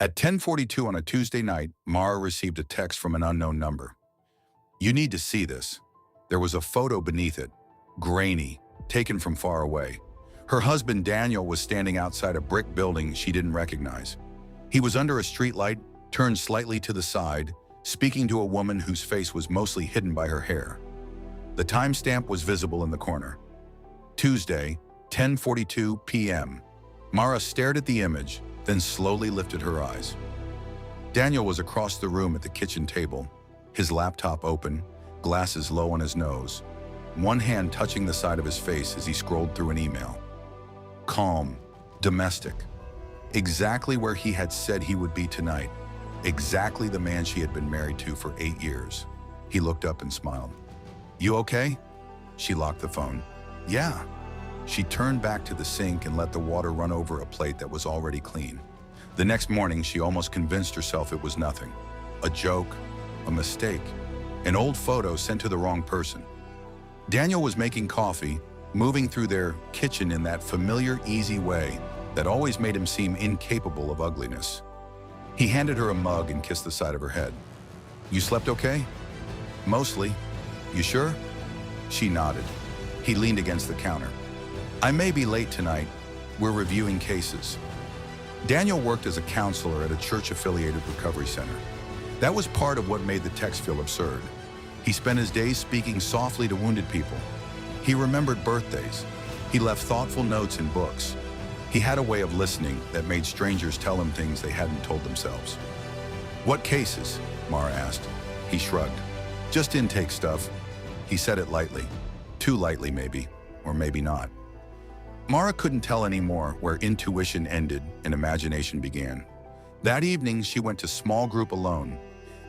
At 10:42 on a Tuesday night, Mara received a text from an unknown number. "You need to see this." There was a photo beneath it, grainy, taken from far away. Her husband Daniel was standing outside a brick building she didn't recognize. He was under a streetlight, turned slightly to the side, speaking to a woman whose face was mostly hidden by her hair. The timestamp was visible in the corner. Tuesday, 10:42 p.m. Mara stared at the image, then slowly lifted her eyes. Daniel was across the room at the kitchen table, his laptop open, glasses low on his nose, one hand touching the side of his face as he scrolled through an email. Calm, domestic, exactly where he had said he would be tonight, exactly the man she had been married to for 8 years. He looked up and smiled. "You okay?" She locked the phone. "Yeah." She turned back to the sink and let the water run over a plate that was already clean. The next morning, she almost convinced herself it was nothing. A joke, a mistake, an old photo sent to the wrong person. Daniel was making coffee, moving through their kitchen in that familiar, easy way that always made him seem incapable of ugliness. He handed her a mug and kissed the side of her head. "You slept okay?" "Mostly." "You sure?" She nodded. He leaned against the counter. "I may be late tonight. We're reviewing cases." Daniel worked as a counselor at a church-affiliated recovery center. That was part of what made the text feel absurd. He spent his days speaking softly to wounded people. He remembered birthdays. He left thoughtful notes in books. He had a way of listening that made strangers tell him things they hadn't told themselves. "What cases?" Mara asked. He shrugged. "Just intake stuff." He said it lightly. Too lightly, maybe, or maybe not. Mara couldn't tell anymore where intuition ended and imagination began. That evening, she went to small group alone.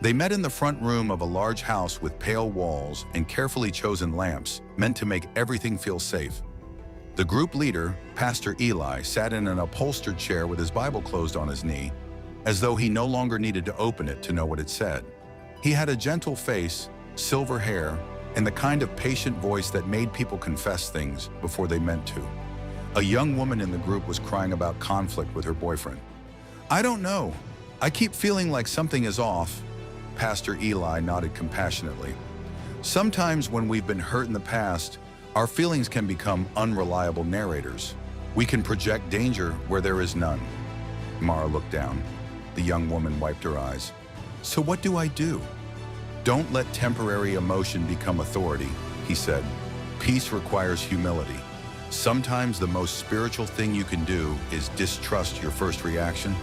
They met in the front room of a large house with pale walls and carefully chosen lamps, meant to make everything feel safe. The group leader, Pastor Eli, sat in an upholstered chair with his Bible closed on his knee, as though he no longer needed to open it to know what it said. He had a gentle face, silver hair, and the kind of patient voice that made people confess things before they meant to. A young woman in the group was crying about conflict with her boyfriend. "I don't know. I keep feeling like something is off." Pastor Eli nodded compassionately. "Sometimes when we've been hurt in the past, our feelings can become unreliable narrators. We can project danger where there is none." Mara looked down. The young woman wiped her eyes. "So what do I do?" "Don't let temporary emotion become authority," he said. "Peace requires humility. Sometimes the most spiritual thing you can do is distrust your first reaction."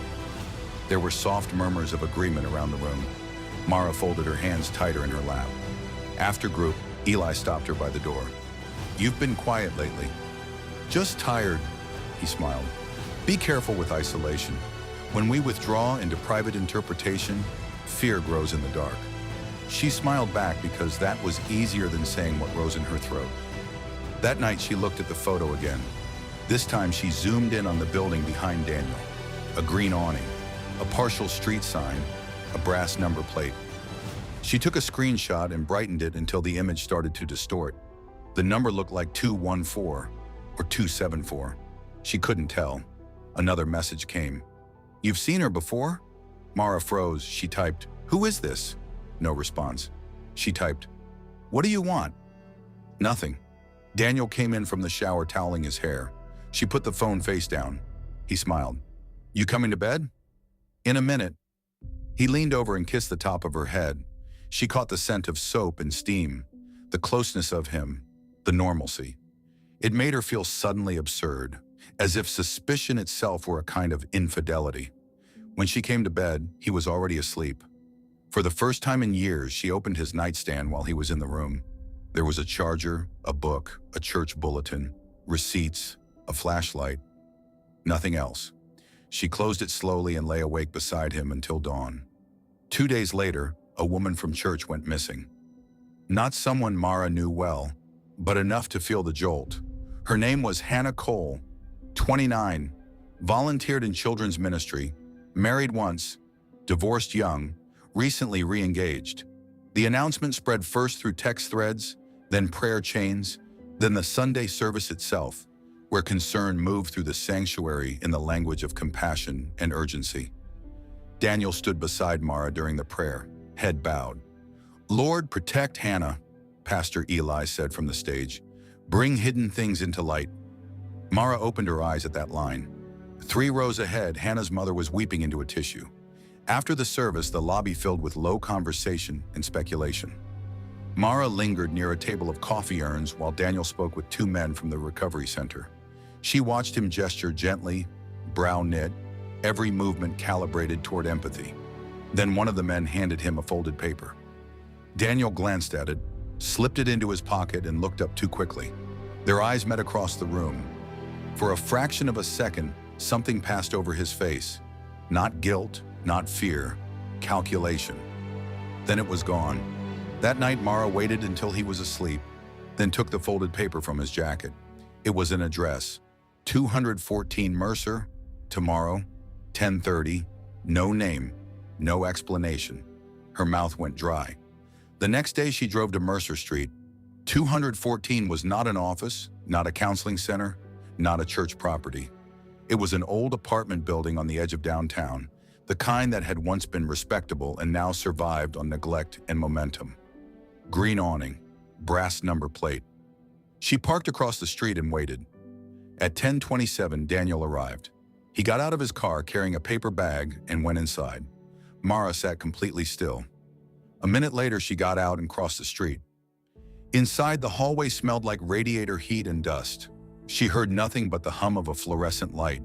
There were soft murmurs of agreement around the room. Mara folded her hands tighter in her lap. After group, Eli stopped her by the door. "You've been quiet lately." "Just tired," he smiled. "Be careful with isolation. When we withdraw into private interpretation, fear grows in the dark." She smiled back because that was easier than saying what rose in her throat. That night, she looked at the photo again. This time, she zoomed in on the building behind Daniel. A green awning, a partial street sign, a brass number plate. She took a screenshot and brightened it until the image started to distort. The number looked like 214 or 274. She couldn't tell. Another message came. "You've seen her before?" Mara froze. She typed, "Who is this?" No response. She typed, "What do you want?" Nothing. Daniel came in from the shower toweling his hair. She put the phone face down. He smiled. "You coming to bed?" "In a minute." He leaned over and kissed the top of her head. She caught the scent of soap and steam, the closeness of him, the normalcy. It made her feel suddenly absurd, as if suspicion itself were a kind of infidelity. When she came to bed, he was already asleep. For the first time in years, she opened his nightstand while he was in the room. There was a charger, a book, a church bulletin, receipts, a flashlight. Nothing else. She closed it slowly and lay awake beside him until dawn. 2 days later, a woman from church went missing. Not someone Mara knew well, but enough to feel the jolt. Her name was Hannah Cole, 29, volunteered in children's ministry, married once, divorced young, recently re-engaged. The announcement spread first through text threads, then prayer chains, then the Sunday service itself, where concern moved through the sanctuary in the language of compassion and urgency. Daniel stood beside Mara during the prayer, head bowed. "Lord, protect Hannah," Pastor Eli said from the stage. "Bring hidden things into light." Mara opened her eyes at that line. 3 rows ahead, Hannah's mother was weeping into a tissue. After the service, the lobby filled with low conversation and speculation. Mara lingered near a table of coffee urns while Daniel spoke with 2 men from the recovery center. She watched him gesture gently, brow knit, every movement calibrated toward empathy. Then one of the men handed him a folded paper. Daniel glanced at it, slipped it into his pocket, and looked up too quickly. Their eyes met across the room. For a fraction of a second, something passed over his face. Not guilt, not fear, calculation. Then it was gone. That night, Mara waited until he was asleep, then took the folded paper from his jacket. It was an address. 214 Mercer, tomorrow, 10:30, no name, no explanation. Her mouth went dry. The next day, she drove to Mercer Street. 214 was not an office, not a counseling center, not a church property. It was an old apartment building on the edge of downtown, the kind that had once been respectable and now survived on neglect and momentum. Green awning, brass number plate. She parked across the street and waited. At 10:27, Daniel arrived. He got out of his car carrying a paper bag and went inside. Mara sat completely still. A minute later, she got out and crossed the street. Inside, the hallway smelled like radiator heat and dust. She heard nothing but the hum of a fluorescent light.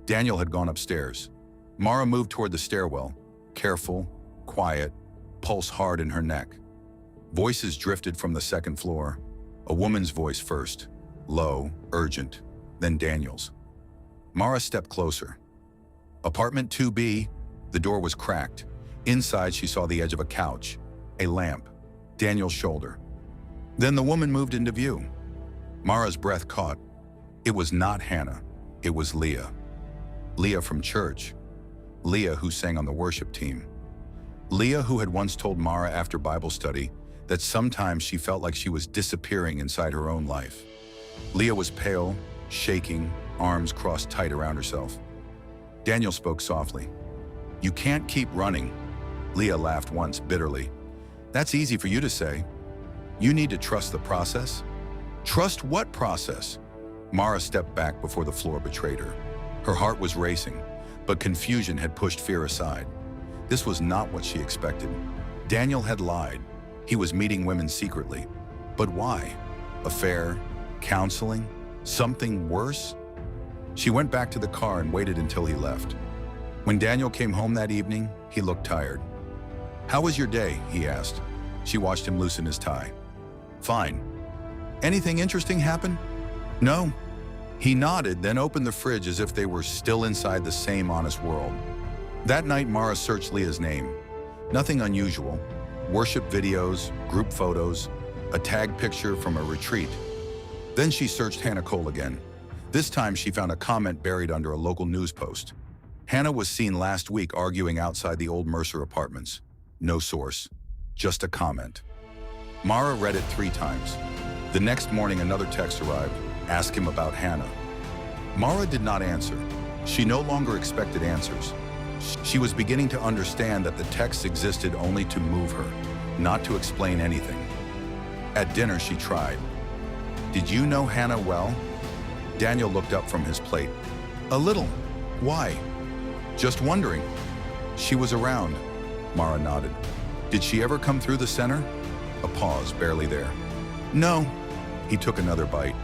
Daniel had gone upstairs. Mara moved toward the stairwell, careful, quiet, pulse hard in her neck. Voices drifted from the second floor. A woman's voice first, low, urgent, then Daniel's. Mara stepped closer. Apartment 2B, the door was cracked. Inside, she saw the edge of a couch, a lamp, Daniel's shoulder. Then the woman moved into view. Mara's breath caught. It was not Hannah, it was Leah. Leah from church. Leah who sang on the worship team. Leah who had once told Mara after Bible study that sometimes she felt like she was disappearing inside her own life. Leah was pale, shaking, arms crossed tight around herself. Daniel spoke softly. "You can't keep running." Leah laughed once bitterly. "That's easy for you to say. You need to trust the process." "Trust what process?" Mara stepped back before the floor betrayed her. Her heart was racing, but confusion had pushed fear aside. This was not what she expected. Daniel had lied. He was meeting women secretly. But why? Affair? Counseling? Something worse? She went back to the car and waited until he left. When Daniel came home that evening, he looked tired. "How was your day?" he asked. She watched him loosen his tie. "Fine." "Anything interesting happen?" "No." He nodded, then opened the fridge as if they were still inside the same honest world. That night, Mara searched Leah's name. Nothing unusual. Worship videos, group photos, a tag picture from a retreat. Then she searched Hannah Cole again. This time she found a comment buried under a local news post. Hannah was seen last week arguing outside the old Mercer apartments. No source, just a comment. Mara read it 3 times. The next morning, another text arrived. Ask him about Hannah. Mara did not answer. She no longer expected answers. She was beginning to understand that the texts existed only to move her, not to explain anything. At dinner, she tried. "Did you know Hannah well?" Daniel looked up from his plate. "A little. Why?" "Just wondering." "She was around." Mara nodded. "Did she ever come through the center?" A pause, barely there. "No." He took another bite.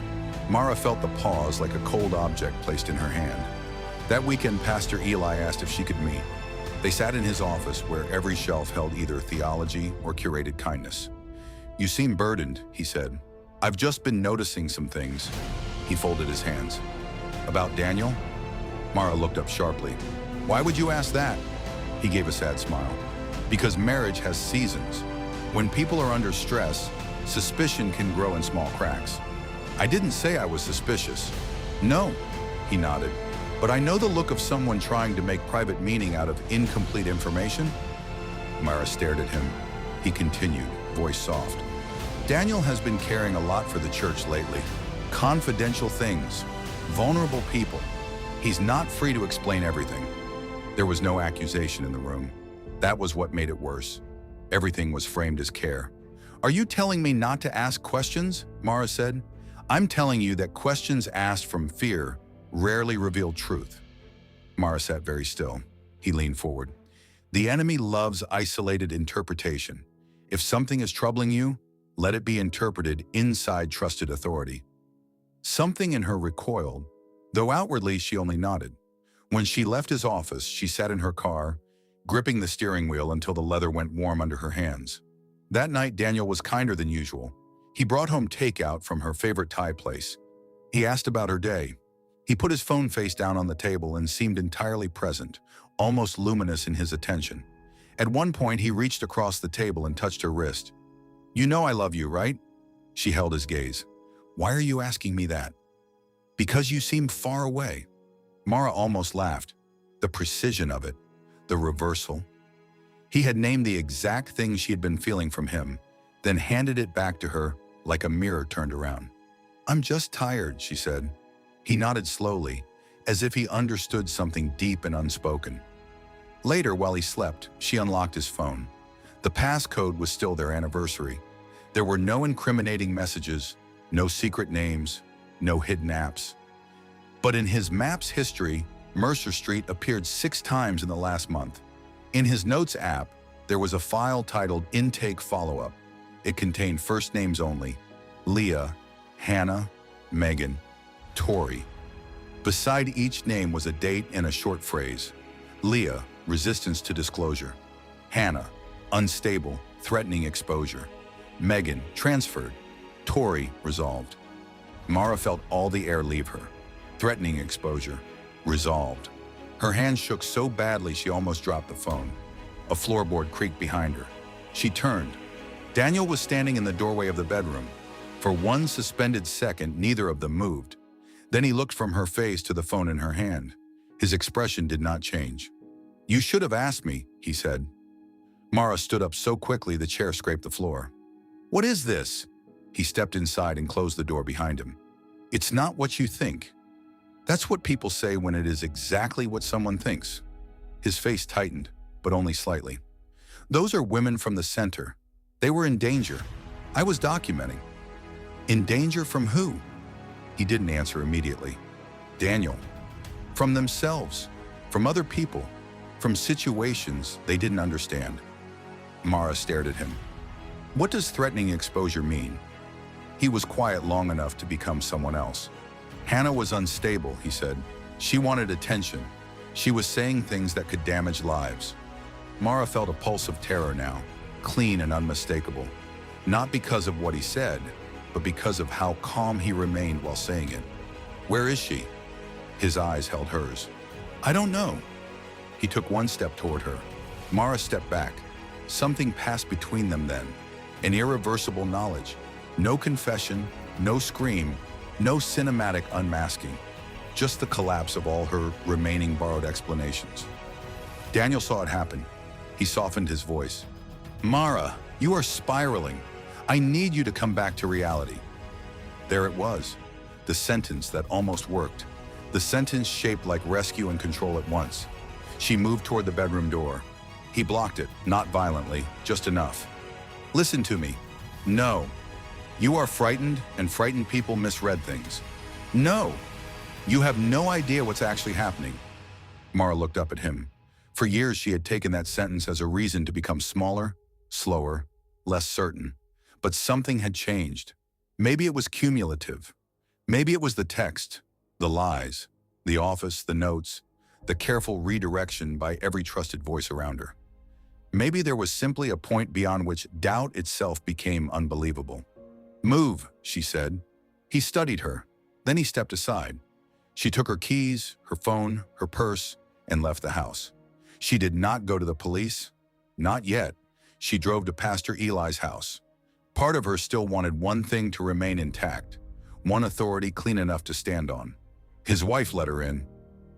Mara felt the pause like a cold object placed in her hand. That weekend, Pastor Eli asked if she could meet. They sat in his office where every shelf held either theology or curated kindness. "You seem burdened," he said. "I've just been noticing some things." He folded his hands. "About Daniel?" Mara looked up sharply. "Why would you ask that?" He gave a sad smile. "Because marriage has seasons. When people are under stress, suspicion can grow in small cracks." "I didn't say I was suspicious." "No," he nodded. "But I know the look of someone trying to make private meaning out of incomplete information." Mara stared at him. He continued, voice soft. "Daniel has been caring a lot for the church lately. Confidential things, vulnerable people. He's not free to explain everything." There was no accusation in the room. That was what made it worse. Everything was framed as care. "Are you telling me not to ask questions?" Mara said. "I'm telling you that questions asked from fear rarely reveal truth." Mara sat very still. He leaned forward. "The enemy loves isolated interpretation. If something is troubling you, let it be interpreted inside trusted authority." Something in her recoiled, though outwardly she only nodded. When she left his office, she sat in her car, gripping the steering wheel until the leather went warm under her hands. That night, Daniel was kinder than usual. He brought home takeout from her favorite Thai place. He asked about her day. He put his phone face down on the table and seemed entirely present, almost luminous in his attention. At one point, he reached across the table and touched her wrist. "You know I love you, right?" She held his gaze. "Why are you asking me that?" "Because you seem far away." Mara almost laughed. The precision of it, the reversal. He had named the exact thing she had been feeling from him, then handed it back to her like a mirror turned around. "I'm just tired," she said. He nodded slowly, as if he understood something deep and unspoken. Later, while he slept, she unlocked his phone. The passcode was still their anniversary. There were no incriminating messages, no secret names, no hidden apps. But in his Maps history, Mercer Street appeared 6 times in the last month. In his Notes app, there was a file titled Intake Follow-Up. It contained first names only: Leah, Hannah, Megan, Tori. Beside each name was a date and a short phrase. Leah, resistance to disclosure. Hannah, unstable, threatening exposure. Megan, transferred. Tori, resolved. Mara felt all the air leave her. Threatening exposure. Resolved. Her hand shook so badly she almost dropped the phone. A floorboard creaked behind her. She turned. Daniel was standing in the doorway of the bedroom. For one suspended second, neither of them moved. Then he looked from her face to the phone in her hand. His expression did not change. "You should have asked me," he said. Mara stood up so quickly the chair scraped the floor. "What is this?" He stepped inside and closed the door behind him. "It's not what you think." That's what people say when it is exactly what someone thinks. His face tightened, but only slightly. "Those are women from the center. They were in danger. I was documenting." "In danger from who?" He didn't answer immediately. "Daniel. From themselves. From other people. From situations they didn't understand." Mara stared at him. "What does threatening exposure mean?" He was quiet long enough to become someone else. "Hannah was unstable," he said. "She wanted attention. She was saying things that could damage lives." Mara felt a pulse of terror now, clean and unmistakable. Not because of what he said, but because of how calm he remained while saying it. "Where is she?" His eyes held hers. "I don't know." He took one step toward her. Mara stepped back. Something passed between them then. An irreversible knowledge. No confession, no scream, no cinematic unmasking. Just the collapse of all her remaining borrowed explanations. Daniel saw it happen. He softened his voice. "Mara, you are spiraling. I need you to come back to reality." There it was. The sentence that almost worked. The sentence shaped like rescue and control at once. She moved toward the bedroom door. He blocked it, not violently, just enough. "Listen to me. No. You are frightened, and frightened people misread things. No. You have no idea what's actually happening." Mara looked up at him. For years, she had taken that sentence as a reason to become smaller, slower, less certain. But something had changed. Maybe it was cumulative. Maybe it was the text, the lies, the office, the notes, the careful redirection by every trusted voice around her. Maybe there was simply a point beyond which doubt itself became unbelievable. "Move," she said. He studied her. Then he stepped aside. She took her keys, her phone, her purse, and left the house. She did not go to the police. Not yet. She drove to Pastor Eli's house. Part of her still wanted one thing to remain intact, one authority clean enough to stand on. His wife let her in.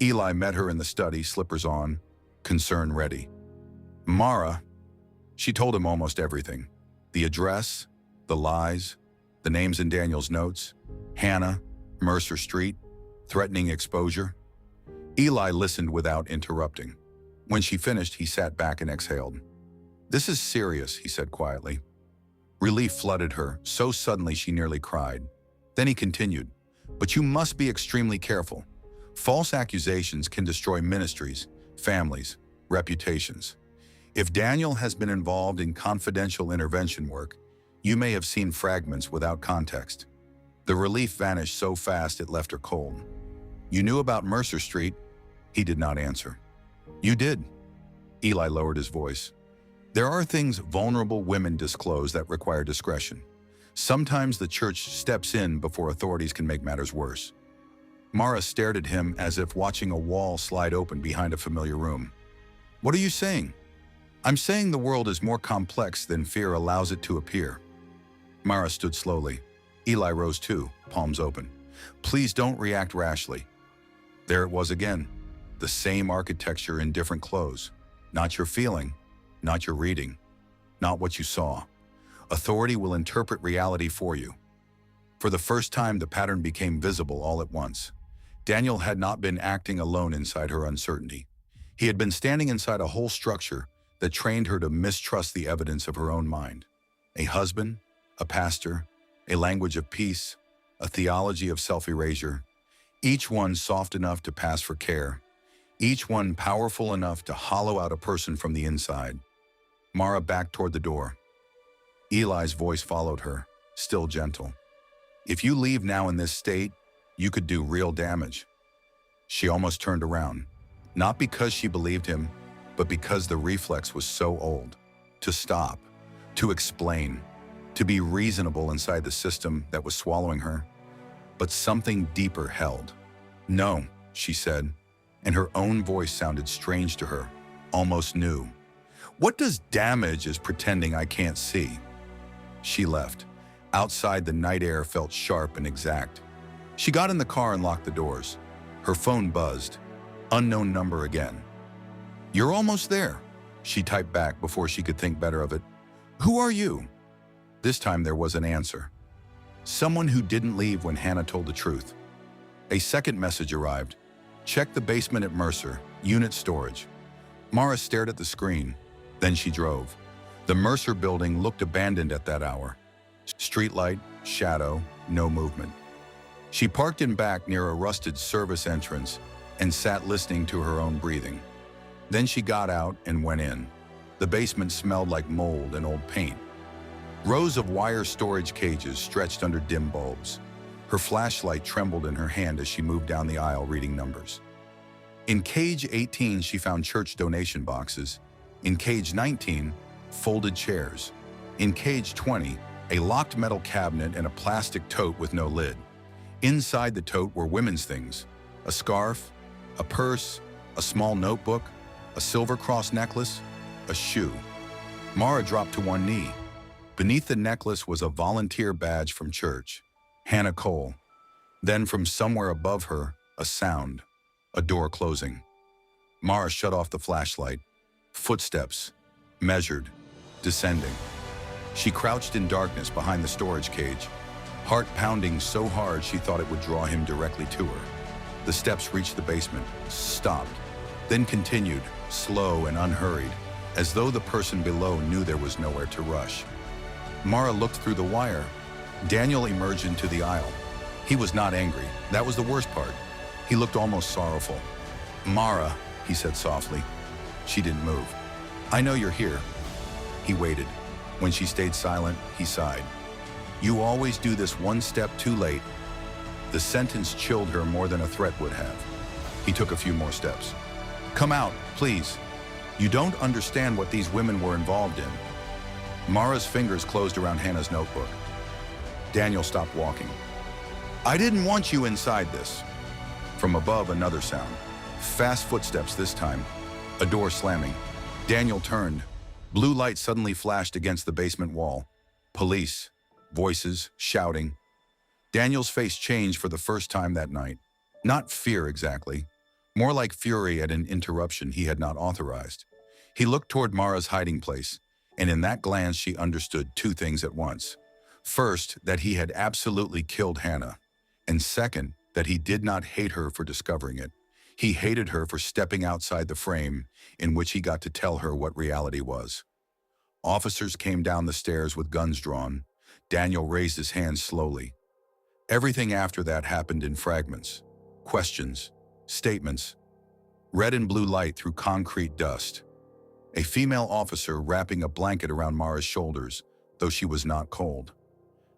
Eli met her in the study, slippers on, concern ready. "Mara," she told him almost everything. The address, the lies, the names in Daniel's notes, Hannah, Mercer Street, threatening exposure. Eli listened without interrupting. When she finished, he sat back and exhaled. "This is serious," he said quietly. Relief flooded her, so suddenly she nearly cried. Then he continued, "But you must be extremely careful. False accusations can destroy ministries, families, reputations. If Daniel has been involved in confidential intervention work, you may have seen fragments without context." The relief vanished so fast it left her cold. "You knew about Mercer Street?" He did not answer. "You did." Eli lowered his voice. "There are things vulnerable women disclose that require discretion. Sometimes the church steps in before authorities can make matters worse." Mara stared at him as if watching a wall slide open behind a familiar room. "What are you saying?" "I'm saying the world is more complex than fear allows it to appear." Mara stood slowly. Eli rose too, palms open. "Please don't react rashly." There it was again, the same architecture in different clothes. Not your feeling, not your reading, not what you saw. Authority will interpret reality for you. For the first time, the pattern became visible all at once. Daniel had not been acting alone inside her uncertainty. He had been standing inside a whole structure that trained her to mistrust the evidence of her own mind. A husband, a pastor, a language of peace, a theology of self-erasure, each one soft enough to pass for care, each one powerful enough to hollow out a person from the inside. Mara backed toward the door. Eli's voice followed her, still gentle. "If you leave now in this state, you could do real damage." She almost turned around, not because she believed him, but because the reflex was so old. To stop, to explain, to be reasonable inside the system that was swallowing her. But something deeper held. "No," she said, and her own voice sounded strange to her, almost new. "What does damage as pretending I can't see?" She left. Outside, the night air felt sharp and exact. She got in the car and locked the doors. Her phone buzzed. Unknown number again. "You're almost there," she typed back before she could think better of it. "Who are you?" This time there was an answer. Someone who didn't leave when Hannah told the truth. A second message arrived. "Check the basement at Mercer, unit storage." Mara stared at the screen. Then she drove. The Mercer building looked abandoned at that hour. Streetlight, shadow, no movement. She parked in back near a rusted service entrance and sat listening to her own breathing. Then she got out and went in. The basement smelled like mold and old paint. Rows of wire storage cages stretched under dim bulbs. Her flashlight trembled in her hand as she moved down the aisle reading numbers. In cage 18, she found church donation boxes. In cage 19, folded chairs. In cage 20, a locked metal cabinet and a plastic tote with no lid. Inside the tote were women's things: a scarf, a purse, a small notebook, a silver cross necklace, a shoe. Mara dropped to one knee. Beneath the necklace was a volunteer badge from church, Hannah Cole. Then from somewhere above her, a sound, a door closing. Mara shut off the flashlight. Footsteps, measured, descending. She crouched in darkness behind the storage cage, heart pounding so hard she thought it would draw him directly to her. The steps reached the basement, stopped, then continued, slow and unhurried, as though the person below knew there was nowhere to rush. Mara looked through the wire. Daniel emerged into the aisle. He was not angry. That was the worst part. He looked almost sorrowful. "Mara," he said softly. She didn't move. "I know you're here." He waited. When she stayed silent, he sighed. "You always do this one step too late." The sentence chilled her more than a threat would have. He took a few more steps. "Come out, please. You don't understand what these women were involved in." Mara's fingers closed around Hannah's notebook. Daniel stopped walking. "I didn't want you inside this." From above, another sound. Fast footsteps this time. A door slamming. Daniel turned. Blue light suddenly flashed against the basement wall. Police. Voices. Shouting. Daniel's face changed for the first time that night. Not fear exactly. More like fury at an interruption he had not authorized. He looked toward Mara's hiding place, and in that glance she understood two things at once. First, that he had absolutely killed Hannah, and second, that he did not hate her for discovering it. He hated her for stepping outside the frame in which he got to tell her what reality was. Officers came down the stairs with guns drawn. Daniel raised his hands slowly. Everything after that happened in fragments. Questions, statements, red and blue light through concrete dust. A female officer wrapping a blanket around Mara's shoulders, though she was not cold.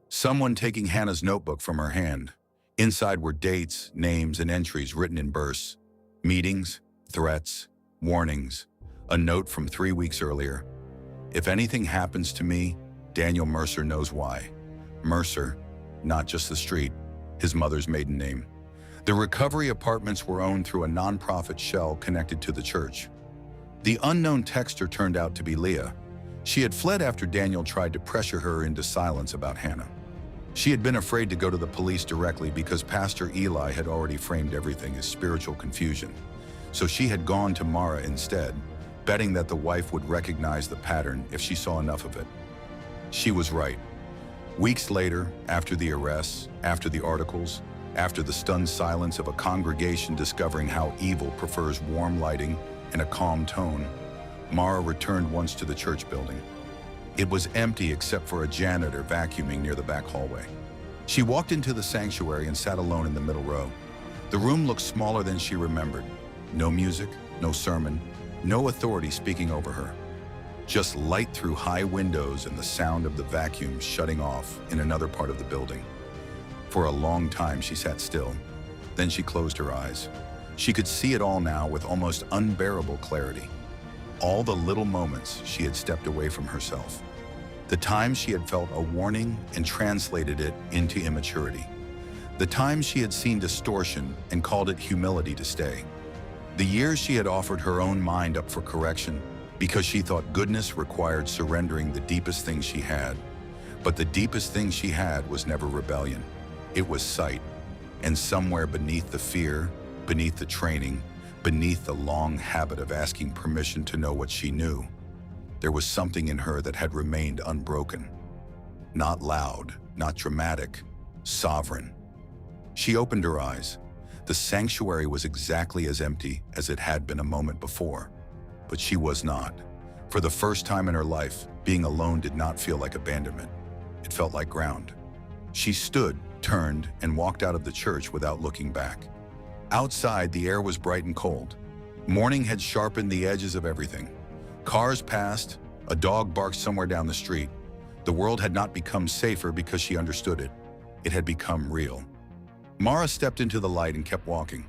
Someone taking Hannah's notebook from her hand. Inside were dates, names, and entries written in bursts. Meetings, threats, warnings, a note from 3 weeks earlier. If anything happens to me, Daniel Mercer knows why. Mercer, not just the street, his mother's maiden name. The recovery apartments were owned through a nonprofit shell connected to the church. The unknown texter turned out to be Leah. She had fled after Daniel tried to pressure her into silence about Hannah. She had been afraid to go to the police directly because Pastor Eli had already framed everything as spiritual confusion. So she had gone to Mara instead, betting that the wife would recognize the pattern if she saw enough of it. She was right. Weeks later, after the arrests, after the articles, after the stunned silence of a congregation discovering how evil prefers warm lighting and a calm tone, Mara returned once to the church building. It was empty except for a janitor vacuuming near the back hallway. She walked into the sanctuary and sat alone in the middle row. The room looked smaller than she remembered. No music, no sermon, no authority speaking over her. Just light through high windows and the sound of the vacuum shutting off in another part of the building. For a long time she sat still. Then she closed her eyes. She could see it all now with almost unbearable clarity. All the little moments she had stepped away from herself. The times she had felt a warning and translated it into immaturity. The times she had seen distortion and called it humility to stay. The years she had offered her own mind up for correction because she thought goodness required surrendering the deepest thing she had. But the deepest thing she had was never rebellion. It was sight. And somewhere beneath the fear, beneath the training, beneath the long habit of asking permission to know what she knew, there was something in her that had remained unbroken. Not loud, not dramatic, sovereign. She opened her eyes. The sanctuary was exactly as empty as it had been a moment before. But she was not. For the first time in her life, being alone did not feel like abandonment. It felt like ground. She stood, turned, and walked out of the church without looking back. Outside, the air was bright and cold. Morning had sharpened the edges of everything. Cars passed, a dog barked somewhere down the street. The world had not become safer because she understood it. It had become real. Mara stepped into the light and kept walking.